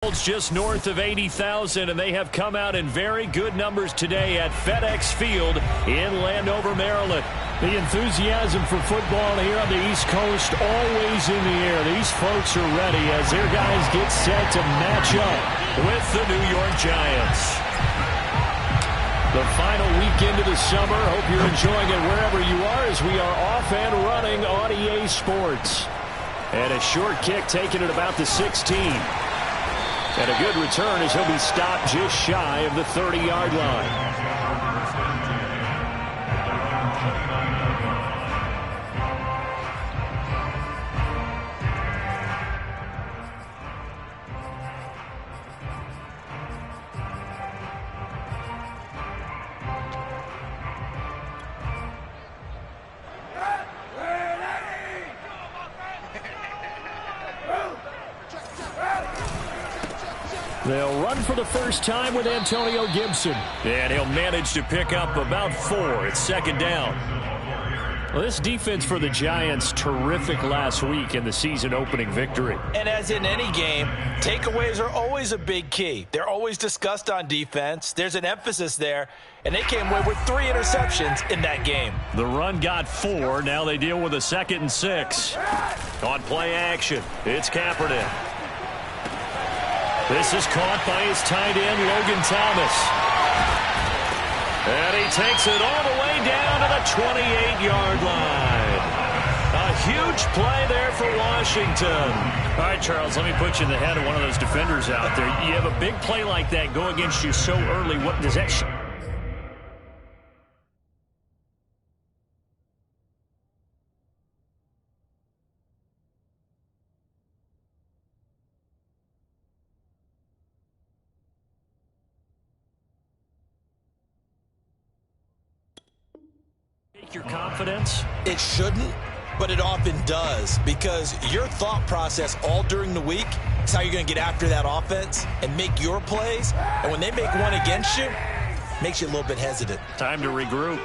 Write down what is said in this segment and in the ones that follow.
Just north of 80,000, and they have come out in very good numbers today at FedEx Field in Landover, Maryland. The enthusiasm for football here on the East Coast always in the air. These folks are ready as their guys get set to match up with the New York Giants. The final weekend of the summer. Hope you're enjoying it wherever you are as we are off and running on EA Sports. And a short kick taken at about the 16. And a good return as he'll be stopped just shy of the 30-yard line. They'll run for the first time with Antonio Gibson. And he'll manage to pick up about 4. It's second down. Well, this defense for the Giants, terrific last week in the season-opening victory. And as in any game, takeaways are always a big key. They're always discussed on defense. There's an emphasis there, and they came away with 3 interceptions in that game. The run got 4. Now they deal with a 2nd and 6. On play action, it's Kaepernick. This is caught by his tight end, Logan Thomas. And he takes it all the way down to the 28-yard line. A huge play there for Washington. All right, Charles, let me put you in the head of one of those defenders out there. You have a big play like that go against you so early. What does that show? Your confidence? It shouldn't, but it often does, because your thought process all during the week is how you're going to get after that offense and make your plays. And when they make one against you, it makes you a little bit hesitant. Time to regroup.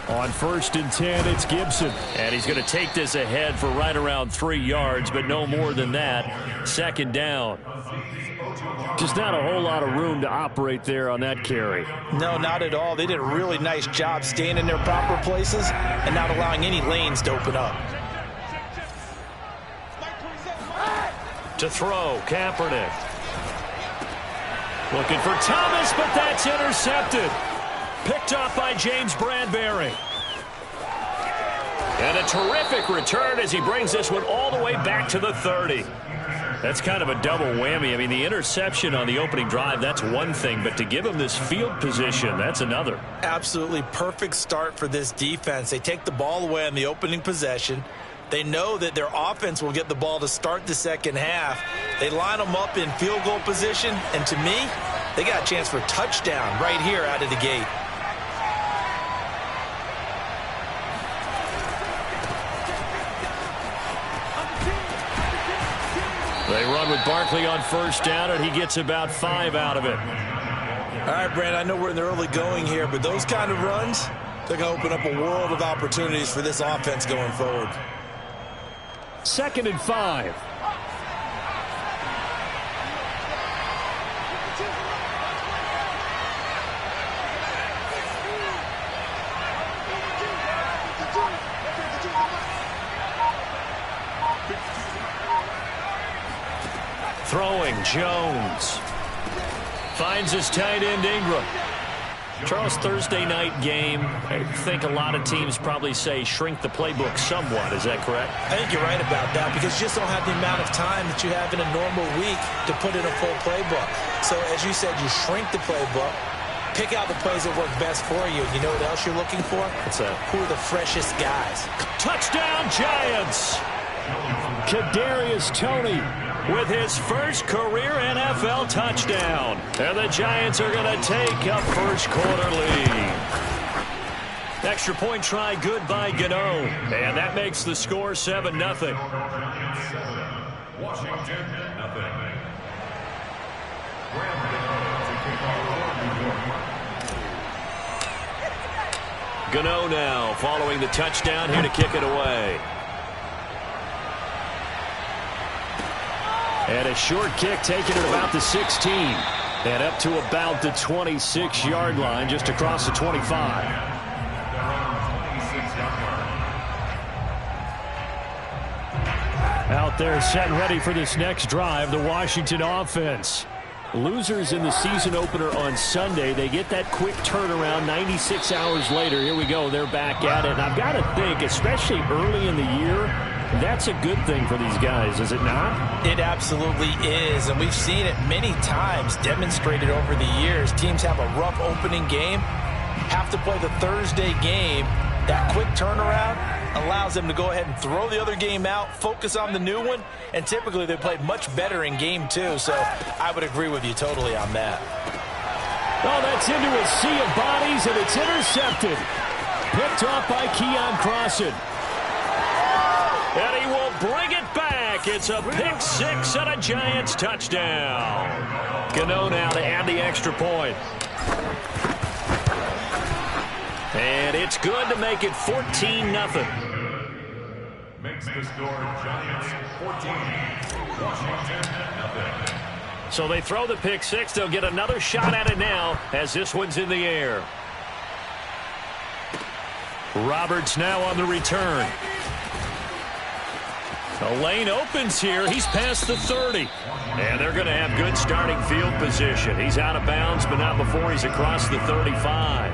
On 1st and 10, it's Gibson. And he's going to take this ahead for right around 3 yards, but no more than that. Second down. Just not a whole lot of room to operate there on that carry. No, not at all. They did a really nice job staying in their proper places and not allowing any lanes to open up. To throw, Kaepernick. Looking for Thomas, but that's intercepted. Picked up by James Bradbury. And a terrific return as he brings this one all the way back to the 30. That's kind of a double whammy. I mean, the interception on the opening drive, that's one thing, but to give him this field position, that's another. Absolutely perfect start for this defense. They take the ball away on the opening possession. They know that their offense will get the ball to start the second half. They line them up in field goal position, and to me, they got a chance for a touchdown right here out of the gate. They run with Barkley on 1st down, and he gets about 5 out of it. All right, Brand, I know we're in the early going here, but those kind of runs, they're going to open up a world of opportunities for this offense going forward. 2nd and 5. Throwing, Jones. Finds his tight end, Ingram. Charles, Thursday night game. I think a lot of teams probably say shrink the playbook somewhat. Is that correct? I think you're right about that, because you just don't have the amount of time that you have in a normal week to put in a full playbook. So, as you said, you shrink the playbook, pick out the plays that work best for you. You know what else you're looking for? What's that? Who are the freshest guys? Touchdown, Giants! Kadarius Toney with his first career NFL touchdown. And the Giants are going to take a first quarter lead. Extra point try good by Gano. And that makes the score 7-0. Washington, nothing. Gano now following the touchdown here to kick it away. And a short kick taken at about the 16. And up to about the 26-yard line, just across the 25. Out there set and ready for this next drive, the Washington offense. Losers in the season opener on Sunday. They get that quick turnaround 96 hours later. Here we go. They're back at it. And I've got to think, especially early in the year, that's a good thing for these guys, is it not? It absolutely is, and we've seen it many times demonstrated over the years. Teams have a rough opening game, have to play the Thursday game. That quick turnaround allows them to go ahead and throw the other game out, focus on the new one, and typically they play much better in game two, so I would agree with you totally on that. Oh, that's into a sea of bodies, and it's intercepted. Picked off by Keon Crossan. And he will bring it back. It's a pick six and a Giants touchdown. Gano now to add the extra point. And it's good to make it 14-0. Makes the score Giants 14, Washington 0. So they throw the pick six. They'll get another shot at it now as this one's in the air. Roberts now on the return. The lane opens here. He's past the 30. And they're going to have good starting field position. He's out of bounds, but not before he's across the 35.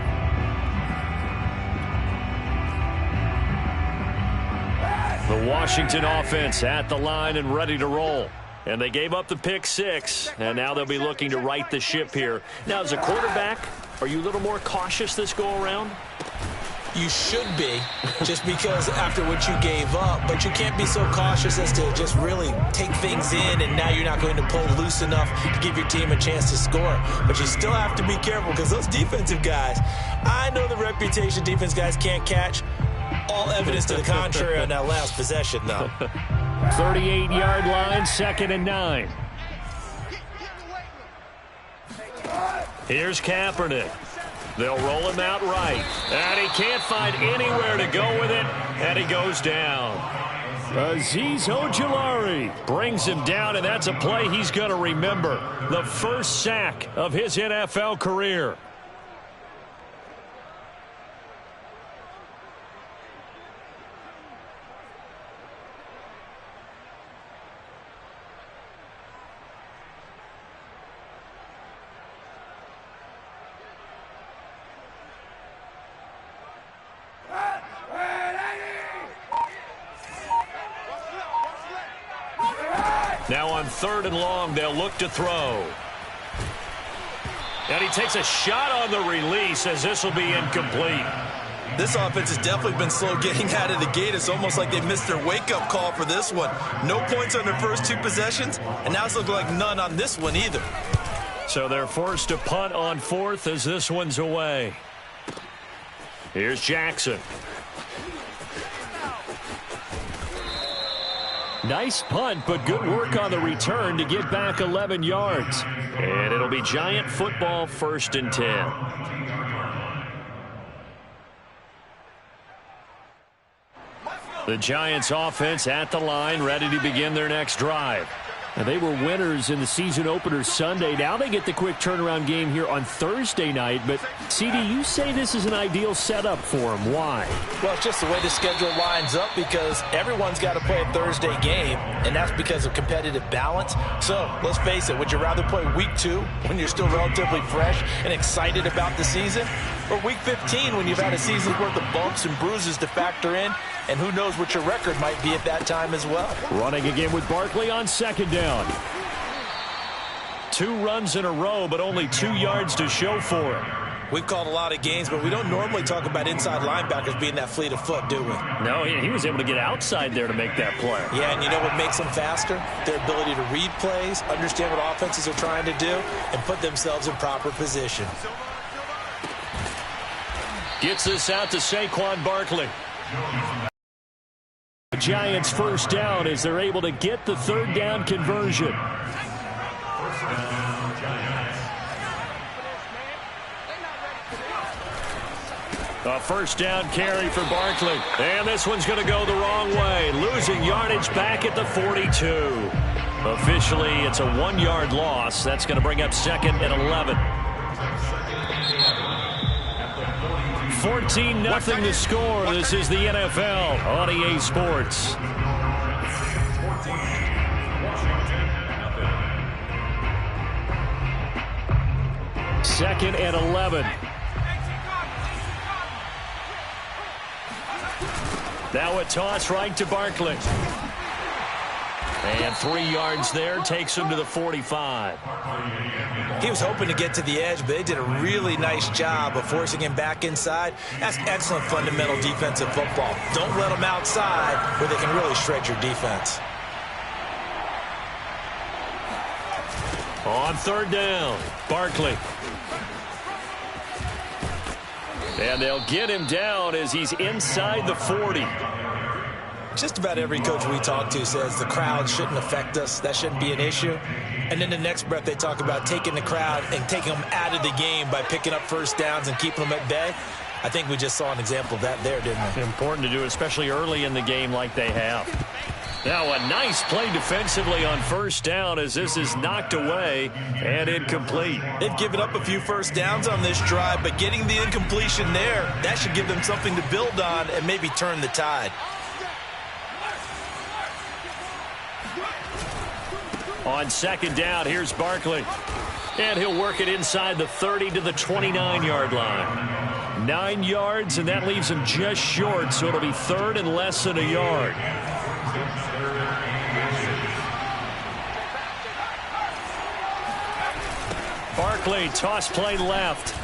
The Washington offense at the line and ready to roll. And they gave up the pick six, and now they'll be looking to right the ship here. Now, as a quarterback, are you a little more cautious this go-around? You should be, just because after what you gave up, but you can't be so cautious as to just really take things in, and now you're not going to pull loose enough to give your team a chance to score. But you still have to be careful, because those defensive guys, I know the reputation defense guys can't catch. All evidence to the contrary on that last possession, though. 38-yard line, 2nd and 9. Here's Kaepernick. They'll roll him out right. And he can't find anywhere to go with it, and he goes down. Azeez Ojulari brings him down, and that's a play he's going to remember. The first sack of his NFL career. Now on 3rd and long, they'll look to throw. And he takes a shot on the release as this will be incomplete. This offense has definitely been slow getting out of the gate. It's almost like they missed their wake-up call for this one. No points on their first 2 possessions, and now it's looking like none on this one either. So they're forced to punt on 4th as this one's away. Here's Jackson. Nice punt, but good work on the return to get back 11 yards. And it'll be Giant football, 1st and 10. The Giants offense at the line, ready to begin their next drive. And they were winners in the season opener Sunday. Now they get the quick turnaround game here on Thursday night. But, CD, you say this is an ideal setup for them. Why? Well, it's just the way the schedule lines up because everyone's got to play a Thursday game, and that's because of competitive balance. So, let's face it, would you rather play week 2 when you're still relatively fresh and excited about the season, or week 15 when you've had a season's worth of bumps and bruises to factor in, and who knows what your record might be at that time as well. Running again with Barkley on 2nd down. 2 runs in a row, but only 2 yards to show for it. We've called a lot of games, but we don't normally talk about inside linebackers being that fleet of foot, do we? No, he was able to get outside there to make that play. Yeah, and you know what makes them faster? Their ability to read plays, understand what offenses are trying to do, and put themselves in proper position. Gets this out to Saquon Barkley. The Giants' 1st down as they're able to get the 3rd down conversion. A 1st down carry for Barkley. And this one's going to go the wrong way. Losing yardage back at the 42. Officially, it's a 1-yard loss. That's going to bring up 2nd and 11. 14-0 the score. This is the NFL on EA Sports. 2nd and 11. Now a toss right to Barkley. And 3 yards there, takes him to the 45. He was hoping to get to the edge, but they did a really nice job of forcing him back inside. That's excellent fundamental defensive football. Don't let them outside where they can really shred your defense. On 3rd down, Barkley. And they'll get him down as he's inside the 40. Just about every coach we talk to says the crowd shouldn't affect us. That shouldn't be an issue. And then the next breath they talk about taking the crowd and taking them out of the game by picking up first downs and keeping them at bay. I think we just saw an example of that there, didn't we? Important to do, especially early in the game like they have. Now a nice play defensively on 1st down as this is knocked away and incomplete. They've given up a few first downs on this drive, but getting the incompletion there, that should give them something to build on and maybe turn the tide. On 2nd down, here's Barkley. And he'll work it inside the 30 to the 29-yard line. 9 yards, and that leaves him just short, so it'll be 3rd and less than a yard. Barkley, toss play left.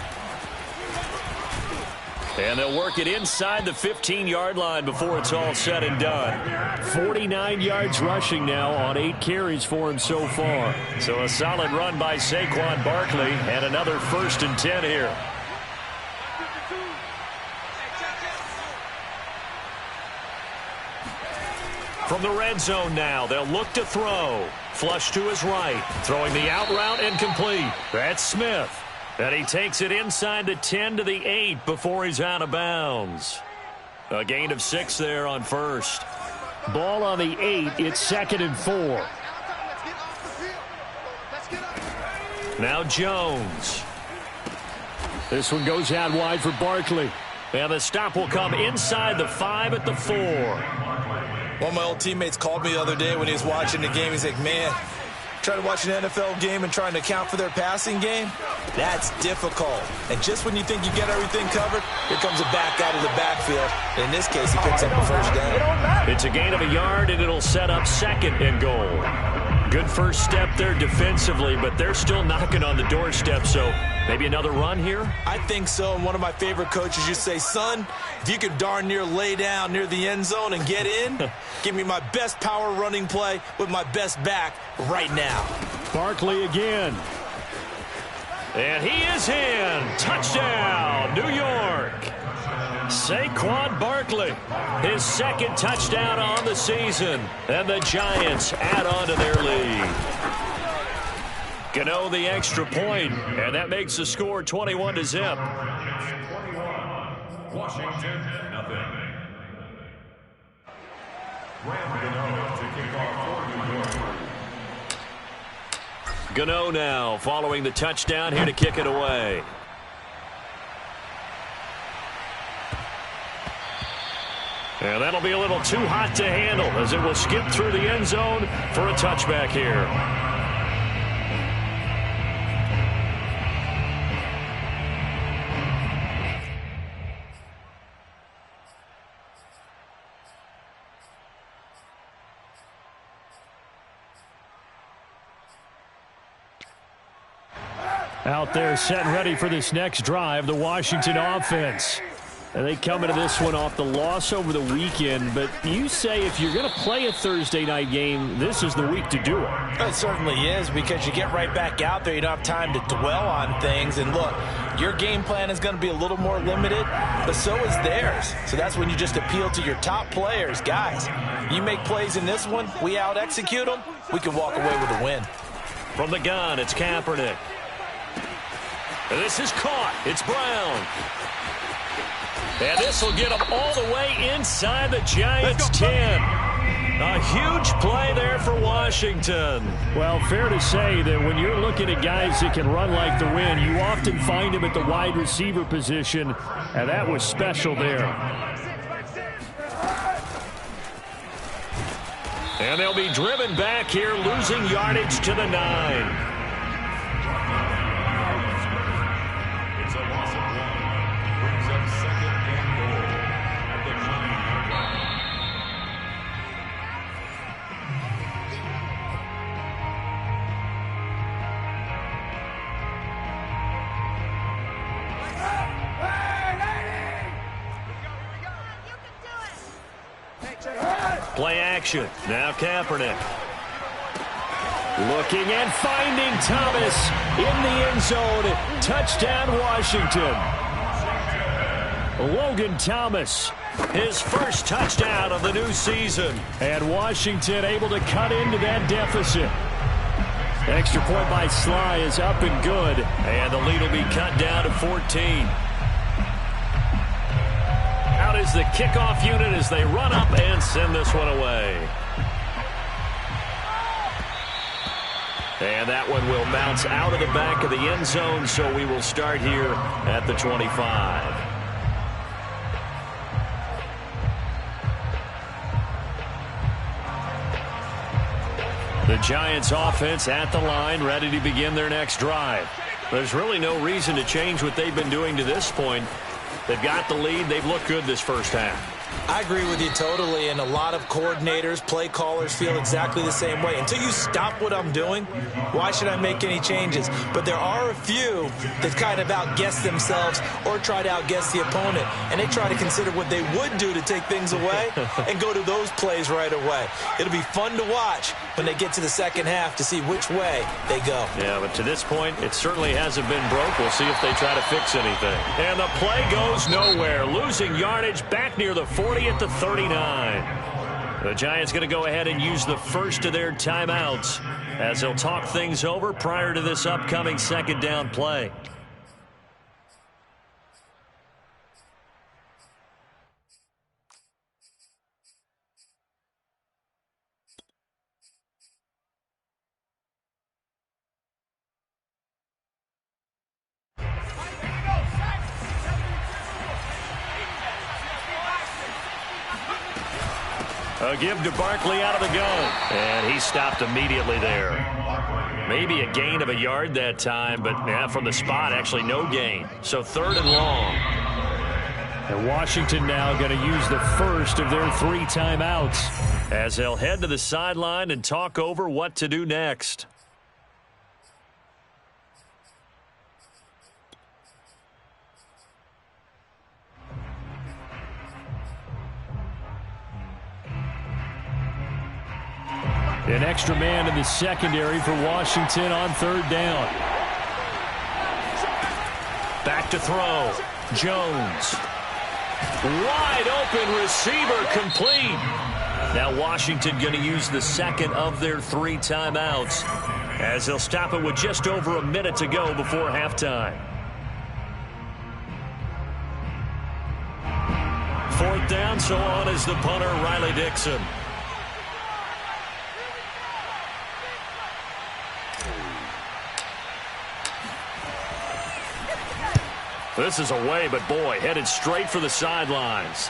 And they'll work it inside the 15-yard line before it's all said and done. 49 yards rushing now on 8 carries for him so far. So a solid run by Saquon Barkley and another 1st and 10 here. From the red zone now, they'll look to throw. Flush to his right. Throwing the out route incomplete. That's Smith. And he takes it inside the 10 to the 8 before he's out of bounds. A gain of 6 there on 1st. Ball on the 8. It's 2nd and 4. Now Jones. This one goes out wide for Barkley. And the stop will come inside the 5 at the 4. One of my old teammates called me the other day when he was watching the game. He's like, man, trying to watch an NFL game and trying to account for their passing game, that's difficult. And just when you think you get everything covered, here comes a back out of the backfield. In this case, he picks up a 1st down. It's a gain of a yard, and it'll set up 2nd and goal. Good first step there defensively, but they're still knocking on the doorstep, so maybe another run here? I think so, and one of my favorite coaches used to say, son, if you could darn near lay down near the end zone and get in, give me my best power running play with my best back right now. Barkley again. And he is in. Touchdown, New York. Saquon Barkley, his 2nd touchdown on the season. And the Giants add on to their lead. Gano the extra point, and that makes the score 21-0. 21, Washington, 0. Graham Gano to kick off for New York. Gano now following the touchdown here to kick it away. And that'll be a little too hot to handle as it will skip through the end zone for a touchback here. Out there set and ready for this next drive, the Washington offense. And they come into this one off the loss over the weekend, but you say if you're going to play a Thursday night game, this is the week to do it. It certainly is, because you get right back out there. You don't have time to dwell on things. And look, your game plan is going to be a little more limited, but so is theirs. So that's when you just appeal to your top players. Guys, you make plays in this one, we out-execute them, we can walk away with a win. From the gun, it's Kaepernick. And this is caught. It's Brown. And this will get them all the way inside the Giants' 10. A huge play there for Washington. Well, fair to say that when you're looking at guys that can run like the wind, you often find them at the wide receiver position, and that was special there. And they'll be driven back here, losing yardage to the 9. It's a loss of 1. Brings up 2nd and goal at the 9-yard line. Play action. Now Kaepernick. Looking and finding Thomas in the end zone. Touchdown, Washington. Logan Thomas, his first touchdown of the new season. And Washington able to cut into that deficit. Extra point by Sly is up and good. And the lead will be cut down to 14. Out is the kickoff unit as they run up and send this one away. And that one will bounce out of the back of the end zone, so we will start here at the 25. The Giants offense at the line, ready to begin their next drive. There's really no reason to change what they've been doing to this point. They've got the lead. They've looked good this first half. I agree with you totally, and a lot of coordinators, play callers feel exactly the same way. Until you stop what I'm doing, why should I make any changes? But there are a few that kind of outguess themselves or try to outguess the opponent, and they try to consider what they would do to take things away and go to those plays right away. It'll be fun to watch when they get to the second half to see which way they go. Yeah, but to this point, it certainly hasn't been broke. We'll see if they try to fix anything. And the play goes nowhere, losing yardage back near the 40 at the 39. The Giants going to go ahead and use the first of their timeouts as they'll talk things over prior to this upcoming second down play. A give to Barkley out of the gun. And he stopped immediately there. Maybe a gain of a yard that time, but yeah, from the spot, actually no gain. So 3rd and long. And Washington now going to use the first of their 3 timeouts as they'll head to the sideline and talk over what to do next. An extra man in the secondary for Washington on 3rd down. Back to throw. Jones. Wide open receiver complete. Now Washington going to use the second of their 3 timeouts as they'll stop it with just over a minute to go before halftime. 4th down, so on is the punter, Riley Dixon. This is away, but boy, headed straight for the sidelines.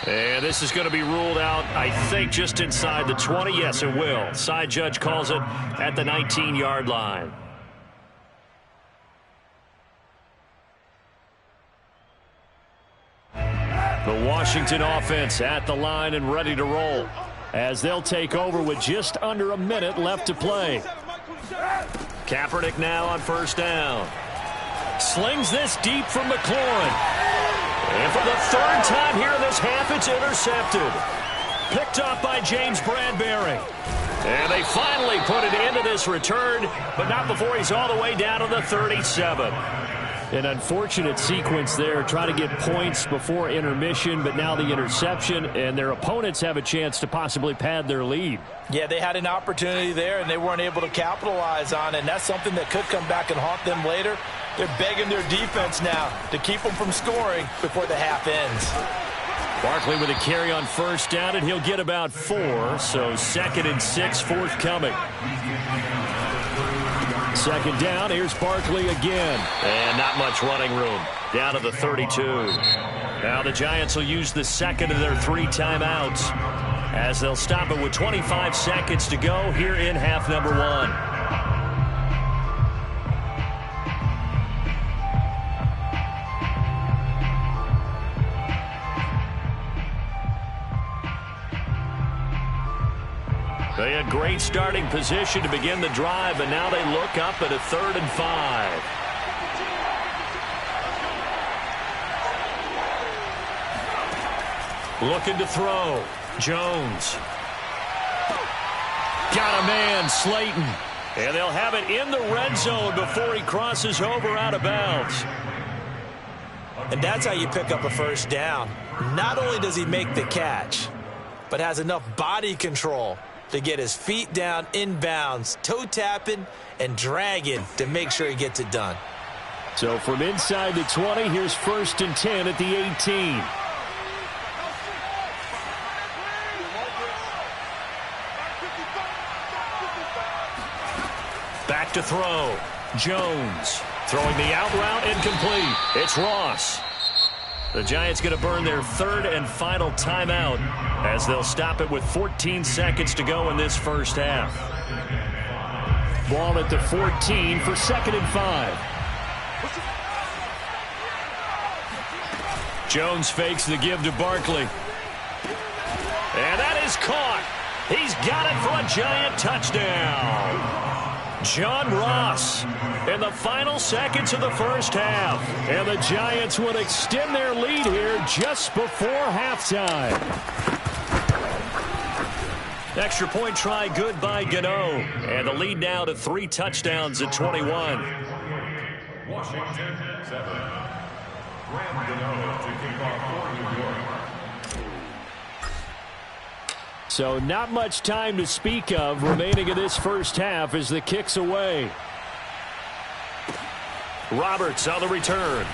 And this is going to be ruled out, I think, just inside the 20. Yes, it will. Side judge calls it at the 19-yard line. The Washington offense at the line and ready to roll as they'll take over with just under a minute left to play. Kaepernick now on 1st down. Slings this deep from McLaurin. And for the 3rd time here in this half, it's intercepted. Picked off by James Bradbury. And they finally put it into this return, but not before he's all the way down to the 37. An unfortunate sequence there, trying to get points before intermission, but now the interception, and their opponents have a chance to possibly pad their lead. Yeah, they had an opportunity there, and they weren't able to capitalize on it, and that's something that could come back and haunt them later. They're begging their defense now to keep them from scoring before the half ends. Barkley with a carry on first down, and he'll get about 4. So 2nd and 6 forthcoming. Second down, here's Barkley again. And not much running room. Down to the 32. Now the Giants will use the second of their 3 timeouts as they'll stop it with 25 seconds to go here in half number 1. They had great starting position to begin the drive, and now they look up at a 3rd and 5. Looking to throw. Jones. Got a man, Slayton. And they'll have it in the red zone before he crosses over out of bounds. And that's how you pick up a first down. Not only does he make the catch, but has enough body control to get his feet down inbounds, toe tapping and dragging to make sure he gets it done. So from inside the 20, here's 1st and 10 at the 18. Back to throw. Jones throwing the out route, incomplete. It's Ross. The Giants going to burn their 3rd and final timeout as they'll stop it with 14 seconds to go in this first half. Ball at the 14 for 2nd and 5. Jones fakes the give to Barkley. And that is caught. He's got it for a Giant touchdown. John Ross in the final seconds of the first half. And the Giants would extend their lead here just before halftime. Extra point try good by Gano. And the lead now to 3 touchdowns at 21. Washington 7. Graham Gano to kick off for New York. So not much time to speak of remaining in this first half as the kick's away. Roberts on the return.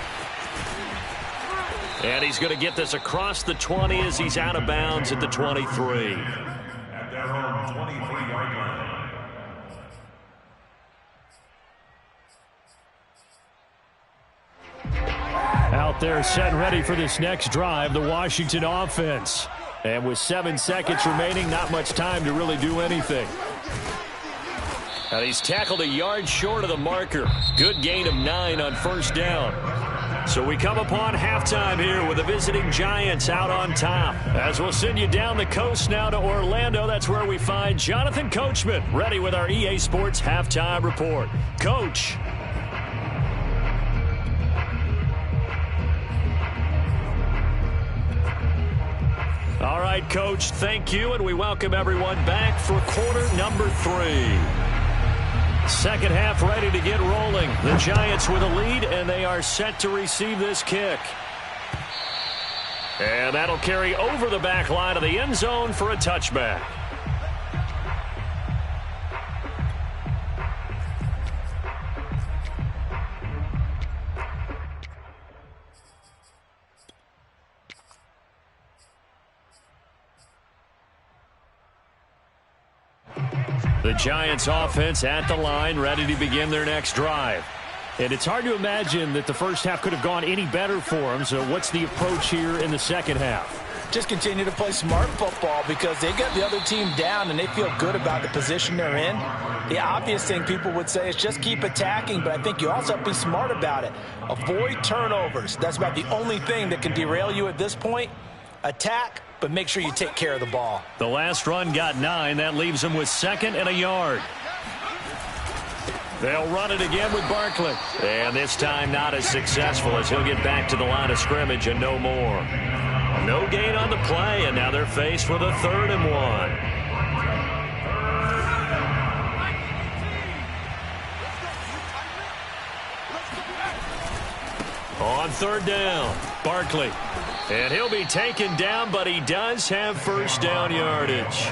And he's going to get this across the 20 as he's out of bounds at the 23. At their own 23-yard line. Out there set and ready for this next drive, the Washington offense. And with 7 seconds remaining, not much time to really do anything. And he's tackled a yard short of the marker. Good gain of 9 on first down. So we come upon halftime here with the visiting Giants out on top. As we'll send you down the coast now to Orlando, that's where we find Jonathan Coachman ready with our EA Sports halftime report. Coach. All right, Coach, thank you, and we welcome everyone back for quarter number 3. Second half ready to get rolling. The Giants with a lead, and they are set to receive this kick. And that'll carry over the back line of the end zone for a touchback. The Giants offense at the line, ready to begin their next drive. And it's hard to imagine that the first half could have gone any better for them. So what's the approach here in the second half? Just continue to play smart football because they got the other team down and they feel good about the position they're in. The obvious thing people would say is just keep attacking, but I think you also have to be smart about it. Avoid turnovers. That's about the only thing that can derail you at this point. Attack, but make sure you take care of the ball. The last run got 9. That leaves them with 2nd and a yard. They'll run it again with Barkley. And this time not as successful as he'll get back to the line of scrimmage and no more. No gain on the play, and now they're faced with a 3rd and 1. On 3rd down, Barkley. And he'll be taken down, but he does have first down yardage.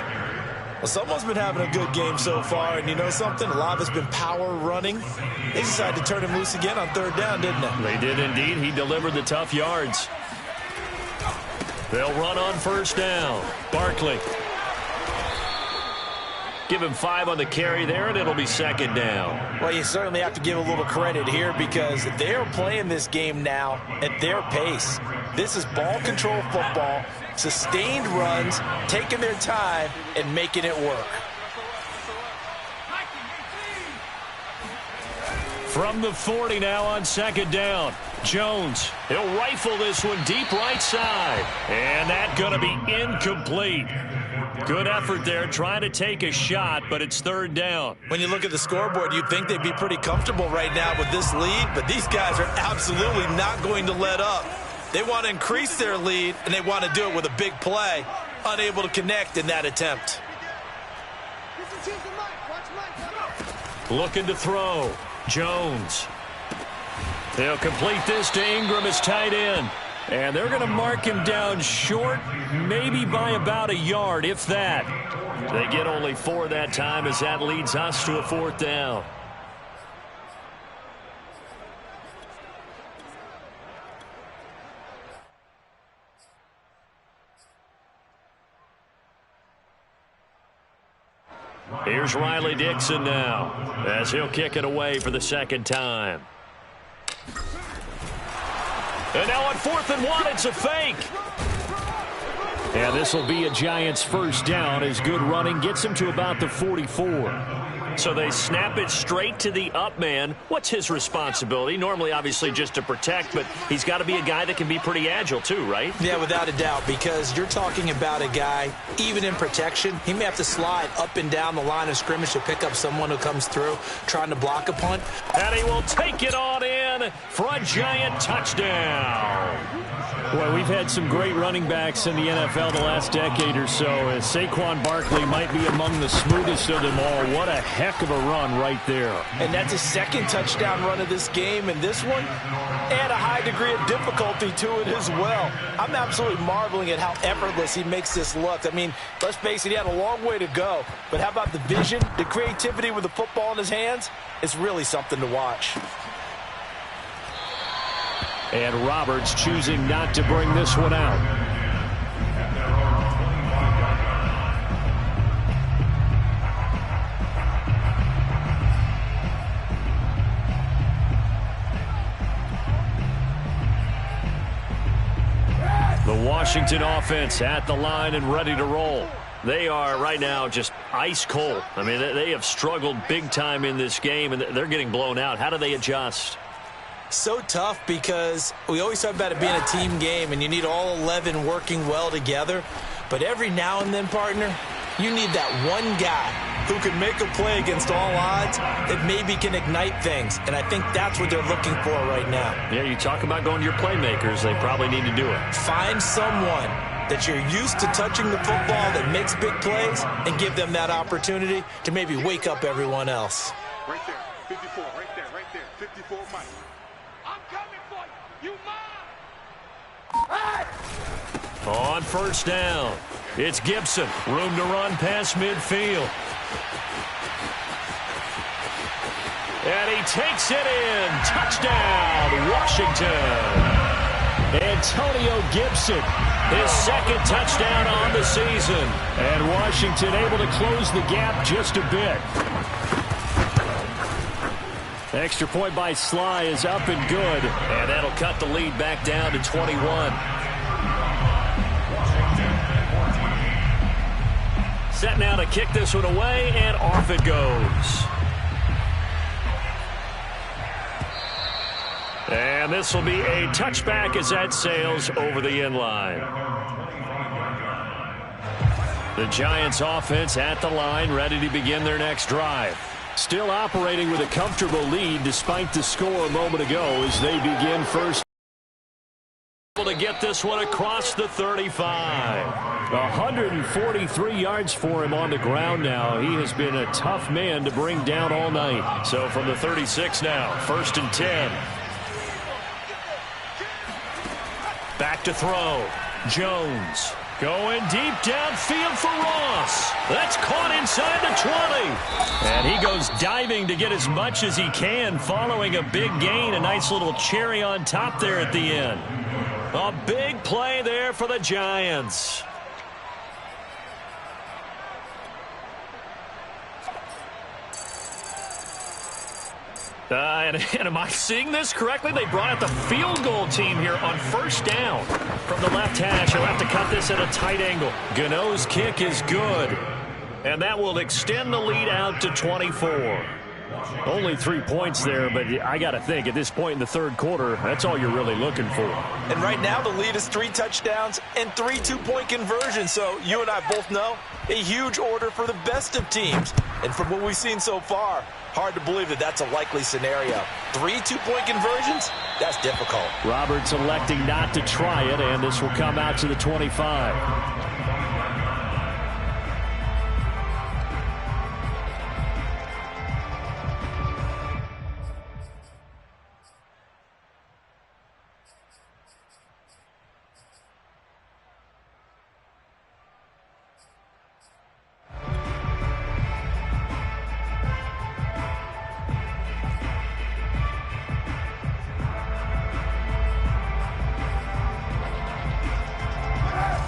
Well, someone's been having a good game so far, and you know something? A lot of it's been power running. They decided to turn him loose again on 3rd down, didn't they? They did indeed. He delivered the tough yards. They'll run on first down. Barkley. Give him 5 on the carry there, and it'll be second down. Well, you certainly have to give a little credit here because they're playing this game now at their pace. This is ball control football, sustained runs, taking their time, and making it work. From the 40 now on second down. Jones, he'll rifle this one deep right side. And that's going to be incomplete. Good effort there, trying to take a shot, but it's third down. When you look at the scoreboard, you'd think they'd be pretty comfortable right now with this lead, but these guys are absolutely not going to let up. They want to increase their lead, and they want to do it with a big play. Unable to connect in that attempt. Looking to throw. Jones. They'll complete this to Ingram as tight end. And they're going to mark him down short, maybe by about a yard, if that. They get only 4 that time as that leads us to a fourth down. Here's Riley Dixon now as he'll kick it away for the second time. And now on 4th and 1, it's a fake. And this will be a Giants first down as good running gets him to about the 44. So they snap it straight to the up man. What's his responsibility? Normally, obviously, just to protect, but he's got to be a guy that can be pretty agile too, right? Yeah, without a doubt, because you're talking about a guy, even in protection, he may have to slide up and down the line of scrimmage to pick up someone who comes through trying to block a punt. And he will take it on in for a Giant touchdown. Well, we've had some great running backs in the NFL the last decade or so. Saquon Barkley might be among the smoothest of them all. What a heck of a run right there. And that's a second touchdown run of this game, and this one, and a high degree of difficulty to it as well. I'm absolutely marveling at how effortless he makes this look. I mean, let's face it, he had a long way to go. But how about the vision, the creativity with the football in his hands? It's really something to watch. And Roberts choosing not to bring this one out. The Washington offense at the line and ready to roll. They are right now just ice cold. I mean, they have struggled big time in this game, and they're getting blown out. How do they adjust? So tough because we always talk about it being a team game and you need all 11 working well together. But every now and then, partner, you need that one guy who can make a play against all odds that maybe can ignite things. And I think that's what they're looking for right now. Yeah, you talk about going to your playmakers. They probably need to do it. Find someone that you're used to touching the football that makes big plays and give them that opportunity to maybe wake up everyone else. Right there, 54, right there, 54, Mike. On first down, it's Gibson. Room to run past midfield. And he takes it in. Touchdown, Washington. Antonio Gibson, his second touchdown on the season. And Washington able to close the gap just a bit. Extra point by Sly is up and good. And that'll cut the lead back down to 21. Set now to kick this one away, and off it goes. And this will be a touchback as that sails over the end line. The Giants offense at the line, ready to begin their next drive. Still operating with a comfortable lead despite the score a moment ago as they begin first. Able to get this one across the 35. 143 yards for him on the ground now. He has been a tough man to bring down all night. So from the 36 now, 1st and 10. Back to throw. Jones going deep downfield for Ross. That's caught inside the 20. And he goes diving to get as much as he can following a big gain. A nice little cherry on top there at the end. A big play there for the Giants. And am I seeing this correctly? They brought out the field goal team here on first down. From the left hash, he'll have to cut this at a tight angle. Gano's kick is good. And that will extend the lead out to 24. Only 3 points there, but I got to think at this point in the third quarter, that's all you're really looking for. And right now the lead is 3 touchdowns and 3 two-point conversions. So you and I both know a huge order for the best of teams. And from what we've seen so far, hard to believe that that's a likely scenario. 3 two-point conversions? That's difficult. Roberts electing not to try it, and this will come out to the 25.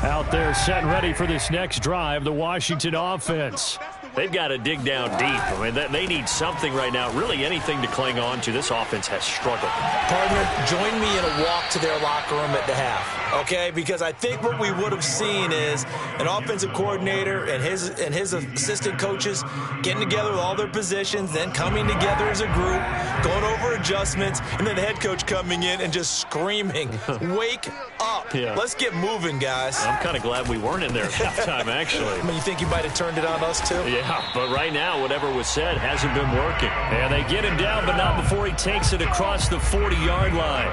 Out there set and ready for this next drive, the Washington offense. They've got to dig down deep. I mean, they need something right now, really anything to cling on to. This offense has struggled. Partner, join me in a walk to their locker room at the half, okay? Because I think what we would have seen is an offensive coordinator and his assistant coaches getting together with all their positions, then coming together as a group, going over adjustments, and then the head coach coming in and just screaming, wake up. Yeah. Let's get moving, guys. I'm kind of glad we weren't in there at halftime, actually. I mean, you think you might have turned it on us, too? Yeah, but right now, whatever was said hasn't been working. And they get him down, but not before he takes it across the 40-yard line.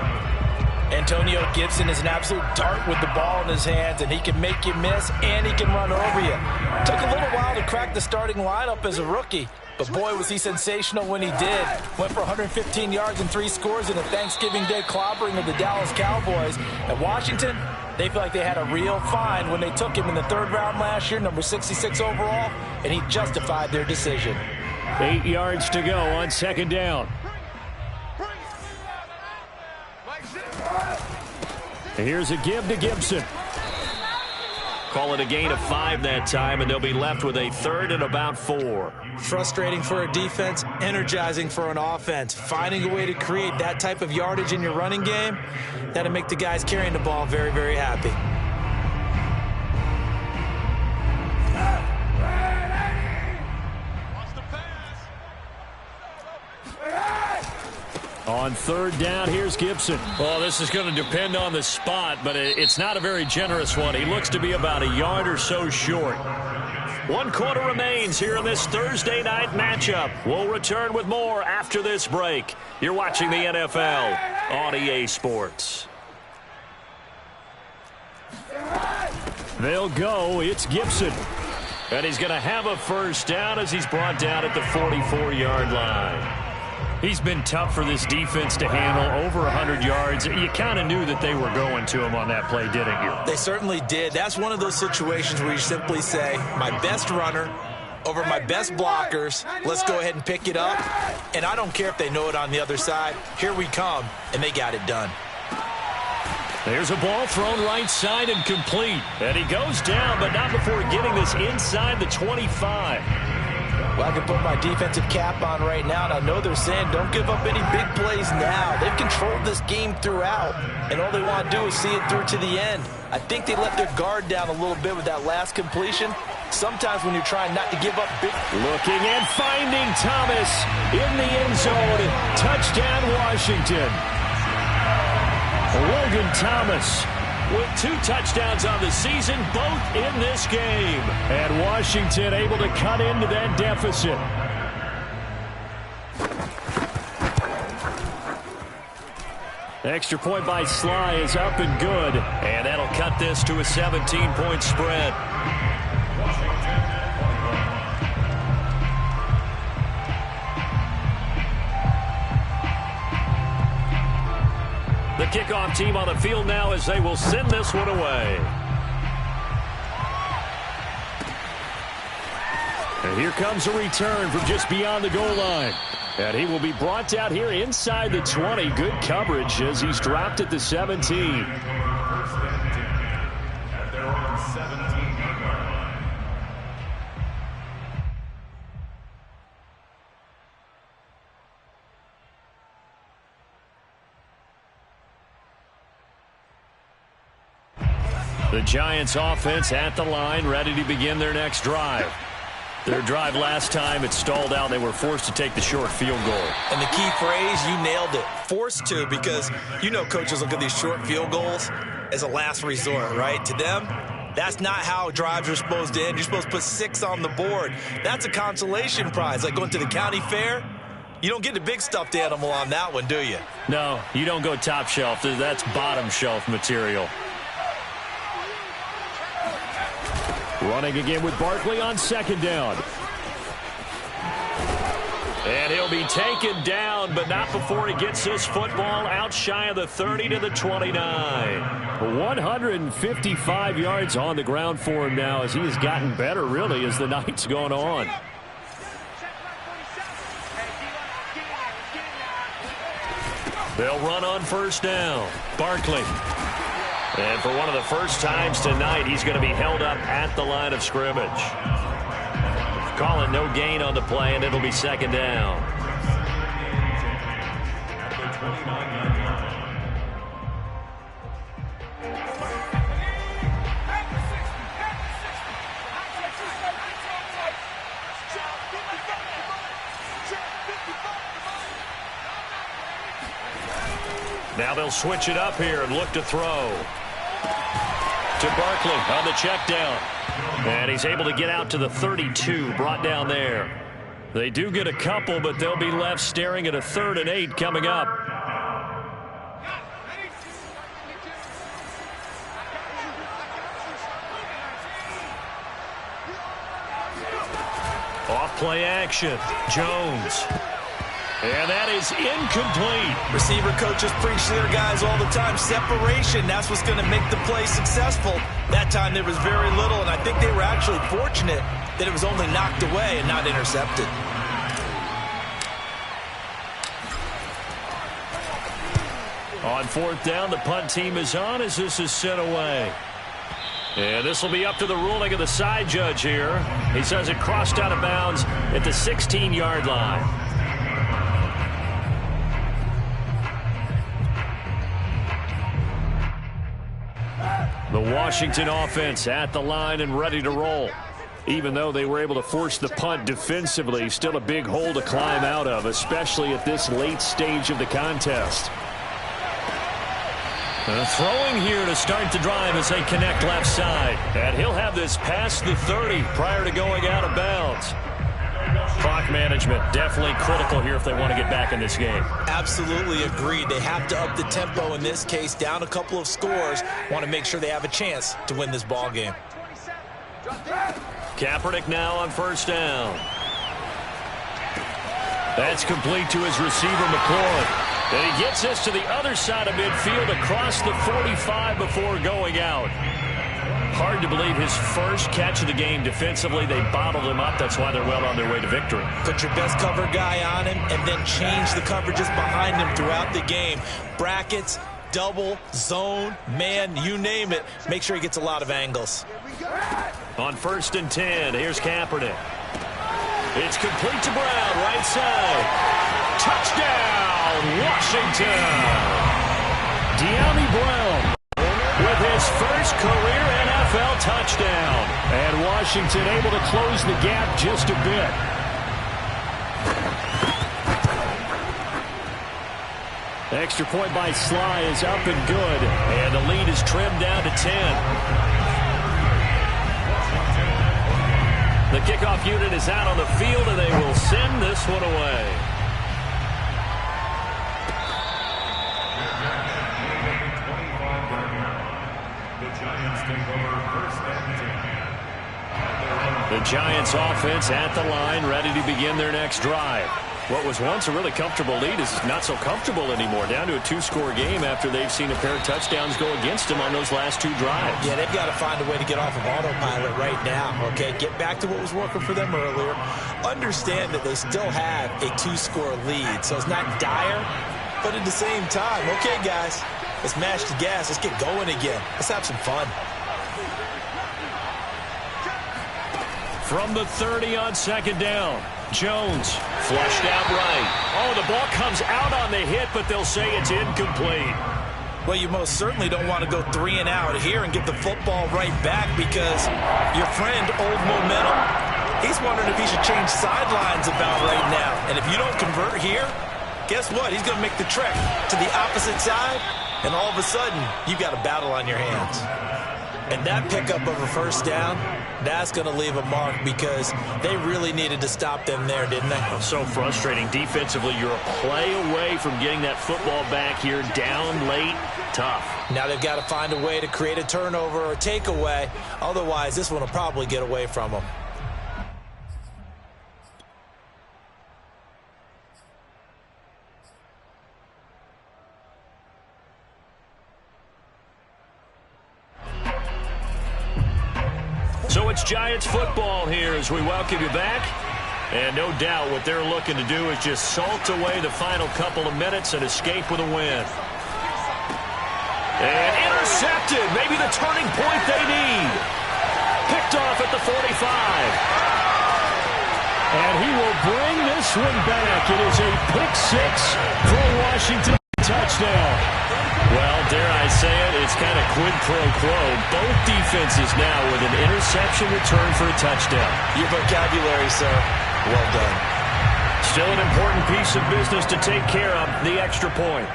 Antonio Gibson is an absolute dart with the ball in his hands, and he can make you miss, and he can run over you. Took a little while to crack the starting lineup as a rookie, but boy, was he sensational when he did. Went for 115 yards and 3 scores in a Thanksgiving Day clobbering of the Dallas Cowboys. At Washington, they feel like they had a real find when they took him in the 3rd round last year, number 66 overall, and he justified their decision. 8 yards to go on 2nd down. Here's a give to Gibson. Call it a gain of 5 that time, and they'll be left with a 3rd and about 4. Frustrating for a defense, energizing for an offense. Finding a way to create that type of yardage in your running game, that'll make the guys carrying the ball very, very happy. On 3rd down, here's Gibson. Well, this is going to depend on the spot, but it's not a very generous one. He looks to be about a yard or so short. 1 quarter remains here in this Thursday night matchup. We'll return with more after this break. You're watching the NFL on EA Sports. They'll go. It's Gibson. And he's going to have a 1st down as he's brought down at the 44-yard line. He's been tough for this defense to handle, over 100 yards. You kind of knew that they were going to him on that play, didn't you? They certainly did. That's one of those situations where you simply say, my best runner over my best blockers, let's go ahead and pick it up. And I don't care if they know it on the other side. Here we come, and they got it done. There's a ball thrown right side and complete. And he goes down, but not before getting this inside the 25. Well, I can put my defensive cap on right now, and I know they're saying don't give up any big plays now. They've controlled this game throughout, and all they want to do is see it through to the end. I think they let their guard down a little bit with that last completion. Sometimes when you're trying not to give up big... Looking and finding Thomas in the end zone. Touchdown, Washington. Logan Thomas with 2 touchdowns on the season, both in this game. And Washington able to cut into that deficit. Extra point by Sly is up and good. And that'll cut this to a 17-point spread. The kickoff team on the field now as they will send this one away. And here comes a return from just beyond the goal line. And he will be brought down here inside the 20. Good coverage as he's dropped at the 17. The Giants offense at the line, ready to begin their next drive. Their drive last time, it stalled out. They were forced to take the short field goal. And the key phrase, you nailed it, forced to, because you know coaches look at these short field goals as a last resort, right? To them, that's not how drives are supposed to end. You're supposed to put 6 on the board. That's a consolation prize, like going to the county fair. You don't get the big stuffed animal on that one, do you? No, you don't go top shelf. That's bottom shelf material. Running again with Barkley on second down. And he'll be taken down, but not before he gets this football out shy of the 30 to the 29. 155 yards on the ground for him now as he has gotten better, really, as the night's gone on. They'll run on first down. Barkley. And for one of the first times tonight, he's going to be held up at the line of scrimmage. Calling no gain on the play, and it'll be second down. Now they'll switch it up here and look to throw. To Barkley on the check down. And he's able to get out to the 32, brought down there. They do get a couple, but they'll be left staring at a 3rd and 8 coming up. Off play action. Jones. And that is incomplete. Receiver coaches preach to their guys all the time. Separation, that's what's going to make the play successful. That time there was very little, and I think they were actually fortunate that it was only knocked away and not intercepted. On 4th down, the punt team is on as this is sent away. And this will be up to the ruling of the side judge here. He says it crossed out of bounds at the 16-yard line. The Washington offense at the line and ready to roll. Even though they were able to force the punt defensively, still a big hole to climb out of, especially at this late stage of the contest. Throwing here to start the drive as they connect left side. And he'll have this past the 30 prior to going out of bounds. Clock management definitely critical here if they want to get back in this game. Absolutely agreed. They have to up the tempo in this case, down a couple of scores. Want to make sure they have a chance to win this ball game. Kaepernick now on first down. That's complete to his receiver, McLaurin. And he gets this to the other side of midfield across the 45 before going out. Hard to believe his first catch of the game defensively. They bottled him up. That's why they're well on their way to victory. Put your best cover guy on him and then change the coverages behind him throughout the game. Brackets, double, zone, man, you name it. Make sure he gets a lot of angles. On 1st and 10, here's Kaepernick. It's complete to Brown, right side. Touchdown, Washington. De'Ami Brown with his first career NFL touchdown. And Washington able to close the gap just a bit. Extra point by Sly is up and good. And the lead is trimmed down to 10. The kickoff unit is out on the field, and they will send this one away. The Giants offense at the line, ready to begin their next drive. What was once a really comfortable lead is not so comfortable anymore. Down to a 2-score game after they've seen a pair of touchdowns go against them on those last 2 drives. Yeah, they've got to find a way to get off of autopilot right now, okay? Get back to what was working for them earlier. Understand that they still have a 2-score lead, so it's not dire, but at the same time, okay, guys, let's mash the gas. Let's get going again. Let's have some fun. From the 30 on second down, Jones flushed out right. Oh, the ball comes out on the hit, but they'll say it's incomplete. Well, you most certainly don't want to go 3 and out here and get the football right back because your friend, Old Momentum, he's wondering if he should change sidelines about right now. And if you don't convert here, guess what? He's going to make the trek to the opposite side, and all of a sudden, you've got a battle on your hands. And that pickup of a first down, that's going to leave a mark because they really needed to stop them there, didn't they? So frustrating. Defensively, you're a play away from getting that football back here. Down late, tough. Now they've got to find a way to create a turnover or a takeaway. Otherwise, this one will probably get away from them. So it's Giants football here as we welcome you back. And no doubt what they're looking to do is just salt away the final couple of minutes and escape with a win. And intercepted. Maybe the turning point they need. Picked off at the 45. And he will bring this one back. It is a pick six for a Washington touchdown. Well, dare I say it, it's kind of quid pro quo. Both defenses now with an interception return for a touchdown. Your vocabulary, sir. Well done. Still an important piece of business to take care of, the extra point.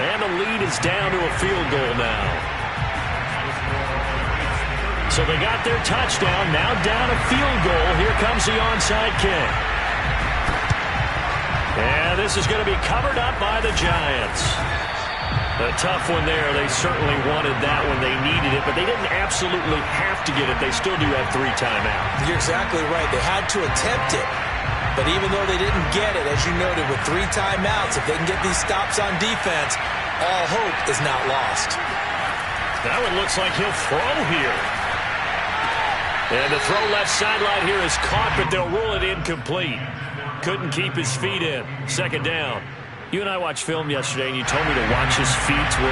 And the lead is down to a field goal now. So they got their touchdown, now down a field goal. Here comes the onside kick. And this is going to be covered up by the Giants. A tough one there. They certainly wanted that when they needed it, but they didn't absolutely have to get it. They still do have 3 timeouts. You're exactly right. They had to attempt it. But even though they didn't get it, as you noted, with 3 timeouts, if they can get these stops on defense, all hope is not lost. Now it looks like he'll throw here. And the throw left sideline here is caught, but they'll rule it incomplete. Couldn't keep his feet in. Second down. You and I watched film yesterday, and you told me to watch his feet. For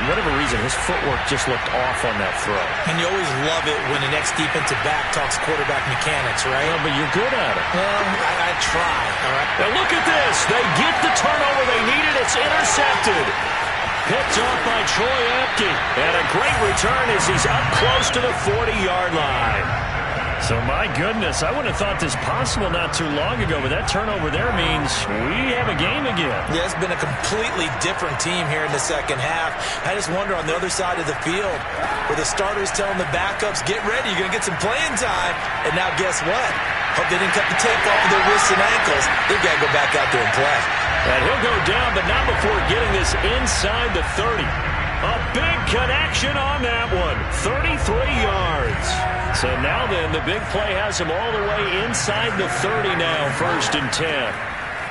whatever reason, his footwork just looked off on that throw. And you always love it when the next defensive back talks quarterback mechanics, right? Well, but you're good at it. Well, I try, all right? Now look at this. They get the turnover they needed. It's intercepted. Picked off by Troy Apke. And a great return as he's up close to the 40-yard line. So, my goodness, I wouldn't have thought this possible not too long ago, but that turnover there means we have a game again. Yeah, it's been a completely different team here in the second half. I just wonder on the other side of the field where the starters telling the backups, get ready, you're going to get some playing time. And now guess what? Hope they didn't cut the tape off of their wrists and ankles. They've got to go back out there and play. And he'll go down, but not before getting this inside the 30. A big connection on that one. 33 yards. So now then, the big play has him all the way inside the 30 now, 1st and 10.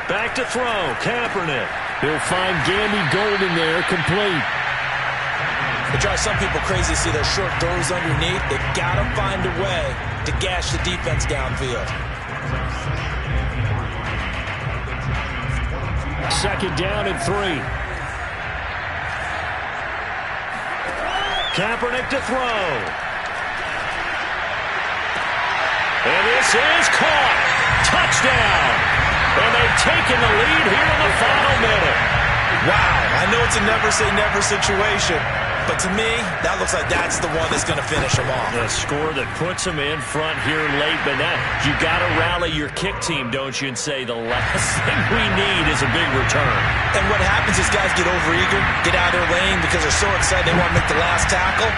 Back to throw, Kaepernick. He'll find Gandy Golden there, complete. It drives some people crazy to see those short throws underneath. They've got to find a way to gash the defense downfield. 2nd down and 3. Kaepernick to throw. And this is caught. Touchdown. And they've taken the lead here in the final minute. Wow, I know it's a never-say-never situation, but to me, that looks like that's the one that's going to finish them off. The score that puts them in front here late, but now you got to rally your kick team, don't you, and say the last thing we need is a big return. And what happens is guys get overeager, get out of their lane because they're so excited they want to make the last tackle.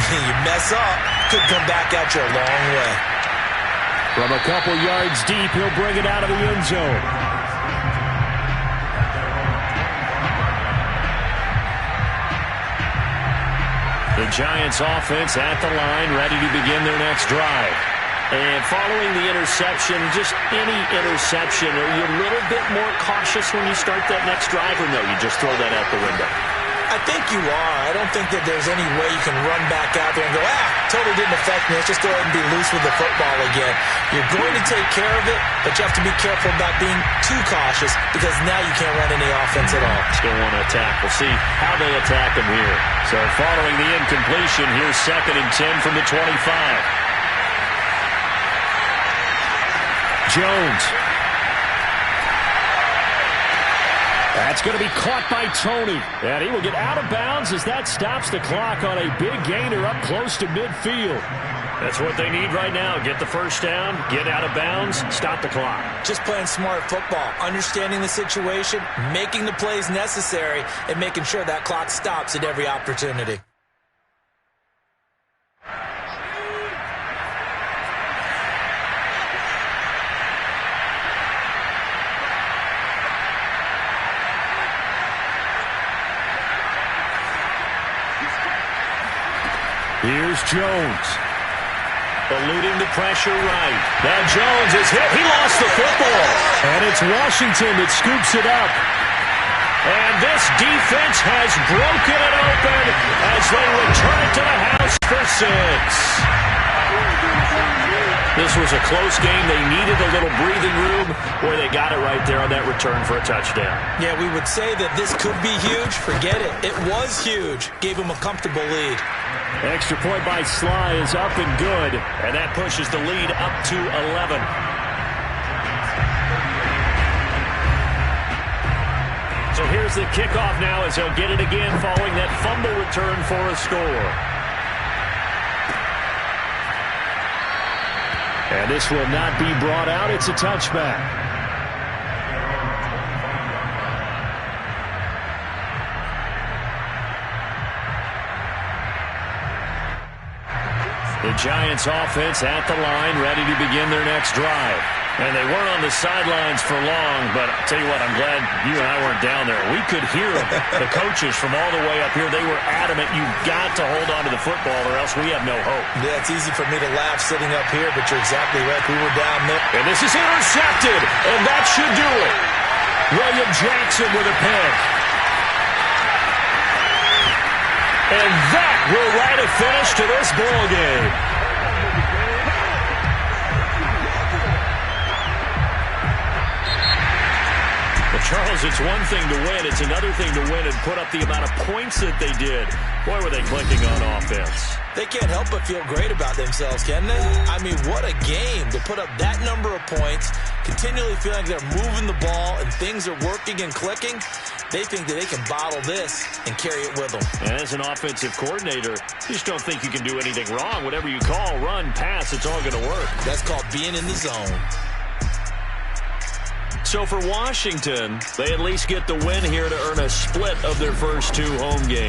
You mess up, could come back at you a long way. From a couple yards deep, he'll bring it out of the end zone. The Giants offense at the line, ready to begin their next drive. And following the interception, just any interception, are you a little bit more cautious when you start that next drive, or no, you just throw that out the window? I think you are. I don't think that there's any way you can run back out there and go, totally didn't affect me. Let's just go ahead and be loose with the football again. You're going to take care of it, but you have to be careful about being too cautious because now you can't run any offense at all. Still want to attack. We'll see how they attack him here. So following the incompletion, here's 2nd and 10 from the 25. Jones. That's going to be caught by Tony. And he will get out of bounds as that stops the clock on a big gainer up close to midfield. That's what they need right now. Get the first down, get out of bounds, stop the clock. Just playing smart football, understanding the situation, making the plays necessary, and making sure that clock stops at every opportunity. Here's Jones. Eluding the pressure right. Now Jones is hit. He lost the football. And it's Washington that scoops it up. And this defense has broken it open as they return it to the house for 6. This was a close game. They needed a little breathing room. Boy, they got it right there on that return for a touchdown. Yeah, we would say that this could be huge. Forget it. It was huge. Gave him a comfortable lead. Extra point by Sly is up and good. And that pushes the lead up to 11. So here's the kickoff now as they'll get it again following that fumble return for a score. And this will not be brought out. It's a touchback. The Giants offense at the line, ready to begin their next drive. And they weren't on the sidelines for long, but I'll tell you what, I'm glad you and I weren't down there. We could hear them. The coaches from all the way up here, they were adamant, you've got to hold on to the football or else we have no hope. Yeah, it's easy for me to laugh sitting up here, but you're exactly right. We were down there. And this is intercepted, and that should do it. William Jackson with a pick. And that will write a finish to this ball game. Well, Charles, it's one thing to win. It's another thing to win and put up the amount of points that they did. Boy, were they clicking on offense. They can't help but feel great about themselves, can they? I mean, what a game to put up that number of points, continually feeling like they're moving the ball and things are working and clicking. They think that they can bottle this and carry it with them. And as an offensive coordinator, you just don't think you can do anything wrong. Whatever you call, run, pass, it's all going to work. That's called being in the zone. So for Washington, they at least get the win here to earn a split of their first 2 home games.